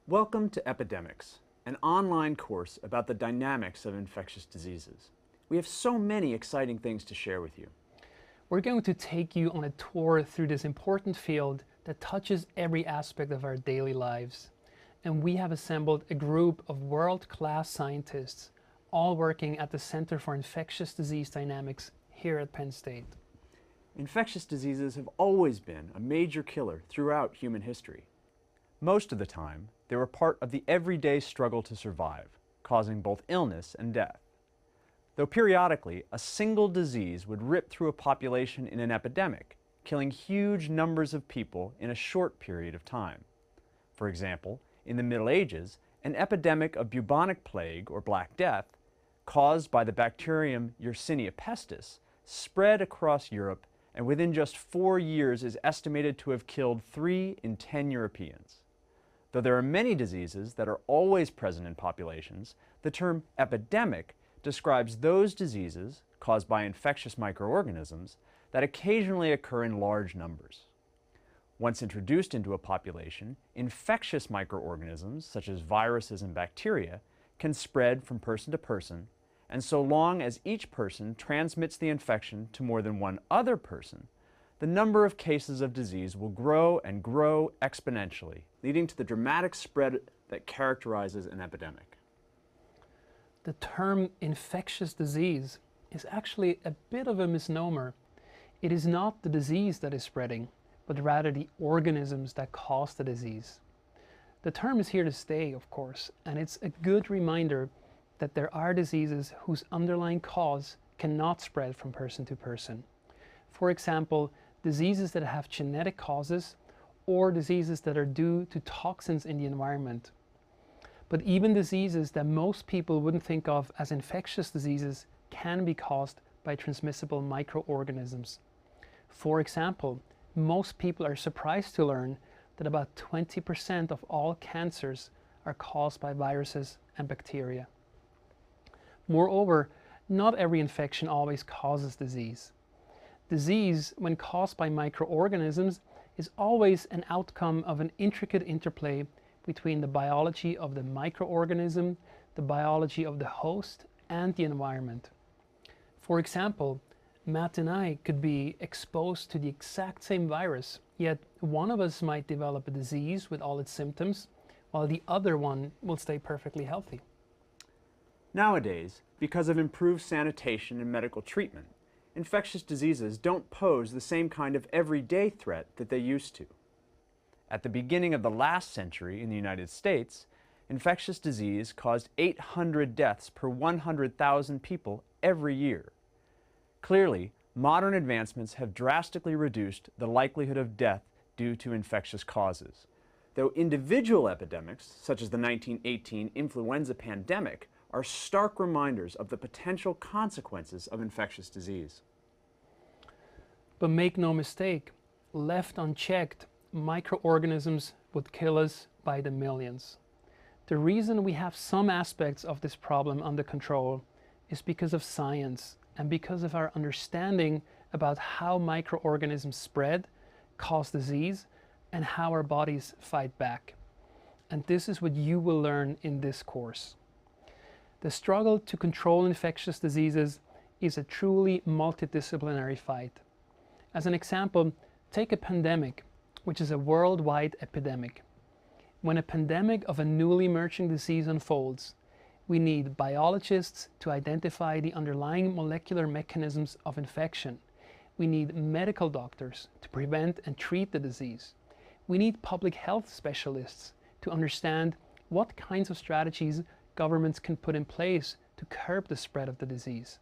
Welcome to Epidemics, an online course about the dynamics of infectious diseases. We have so many exciting things to share with you. We're going to take you on a tour through this important field that touches every aspect of our daily lives. And we have assembled a group of world-class scientists, all working at the Center for Infectious Disease Dynamics here at Penn State. Infectious diseases have always been a major killer throughout human history. Most of the time, they were part of the everyday struggle to survive, causing both illness and death. Though periodically, a single disease would rip through a population in an epidemic, killing huge numbers of people in a short period of time. For example, in the Middle Ages, an epidemic of bubonic plague, or Black Death, caused by the bacterium Yersinia pestis, spread across Europe and within just 4 years is estimated to have killed 3 in 10 Europeans. Though there are many diseases that are always present in populations, the term epidemic describes those diseases caused by infectious microorganisms that occasionally occur in large numbers. Once introduced into a population, infectious microorganisms, such as viruses and bacteria, can spread from person to person, and so long as each person transmits the infection to more than one other person, the number of cases of disease will grow and grow exponentially, leading to the dramatic spread that characterizes an epidemic. The term infectious disease is actually a bit of a misnomer. It is not the disease that is spreading, but rather the organisms that cause the disease. The term is here to stay, of course, and it's a good reminder that there are diseases whose underlying cause cannot spread from person to person. For example, diseases that have genetic causes or diseases that are due to toxins in the environment. But even diseases that most people wouldn't think of as infectious diseases can be caused by transmissible microorganisms. For example, most people are surprised to learn that about 20% of all cancers are caused by viruses and bacteria. Moreover, not every infection always causes disease. Disease, when caused by microorganisms, is always an outcome of an intricate interplay between the biology of the microorganism, the biology of the host, and the environment. For example, Matt and I could be exposed to the exact same virus, yet one of us might develop a disease with all its symptoms, while the other one will stay perfectly healthy. Nowadays, because of improved sanitation and medical treatment, infectious diseases don't pose the same kind of everyday threat that they used to. At the beginning of the last century in the United States, infectious disease caused 800 deaths per 100,000 people every year. Clearly, modern advancements have drastically reduced the likelihood of death due to infectious causes, though individual epidemics, such as the 1918 influenza pandemic, are stark reminders of the potential consequences of infectious disease. But make no mistake, left unchecked, microorganisms would kill us by the millions. The reason we have some aspects of this problem under control is because of science and because of our understanding about how microorganisms spread, cause disease, and how our bodies fight back. And this is what you will learn in this course. The struggle to control infectious diseases is a truly multidisciplinary fight. As an example, take a pandemic, which is a worldwide epidemic. When a pandemic of a newly emerging disease unfolds, we need biologists to identify the underlying molecular mechanisms of infection. We need medical doctors to prevent and treat the disease. We need public health specialists to understand what kinds of strategies governments can put in place to curb the spread of the disease.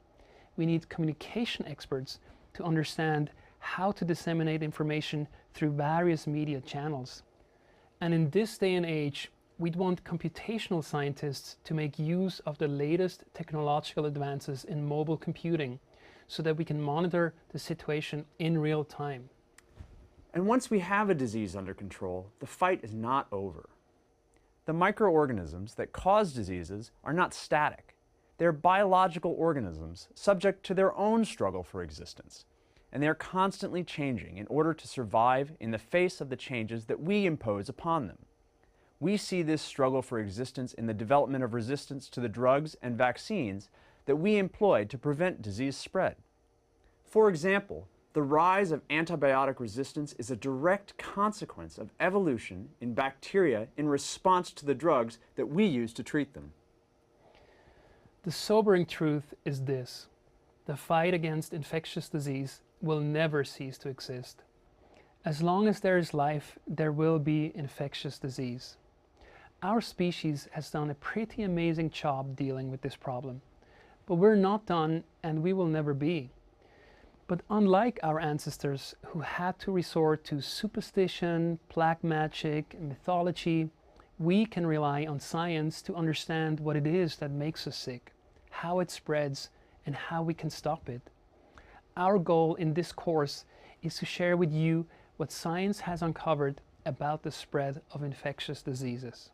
We need communication experts to understand how to disseminate information through various media channels. And in this day and age, we'd want computational scientists to make use of the latest technological advances in mobile computing so that we can monitor the situation in real time. And once we have a disease under control, the fight is not over. The microorganisms that cause diseases are not static. They're biological organisms subject to their own struggle for existence, and they are constantly changing in order to survive in the face of the changes that we impose upon them. we see this struggle for existence in the development of resistance to the drugs and vaccines that we employ to prevent disease spread. For example, the rise of antibiotic resistance is a direct consequence of evolution in bacteria in response to the drugs that we use to treat them. The sobering truth is this: the fight against infectious disease will never cease to exist. As long as there is life, there will be infectious disease. Our species has done a pretty amazing job dealing with this problem, but we're not done and we will never be. But unlike our ancestors who had to resort to superstition, black magic, and mythology, we can rely on science to understand what it is that makes us sick, how it spreads, and how we can stop it. Our goal in this course is to share with you what science has uncovered about the spread of infectious diseases.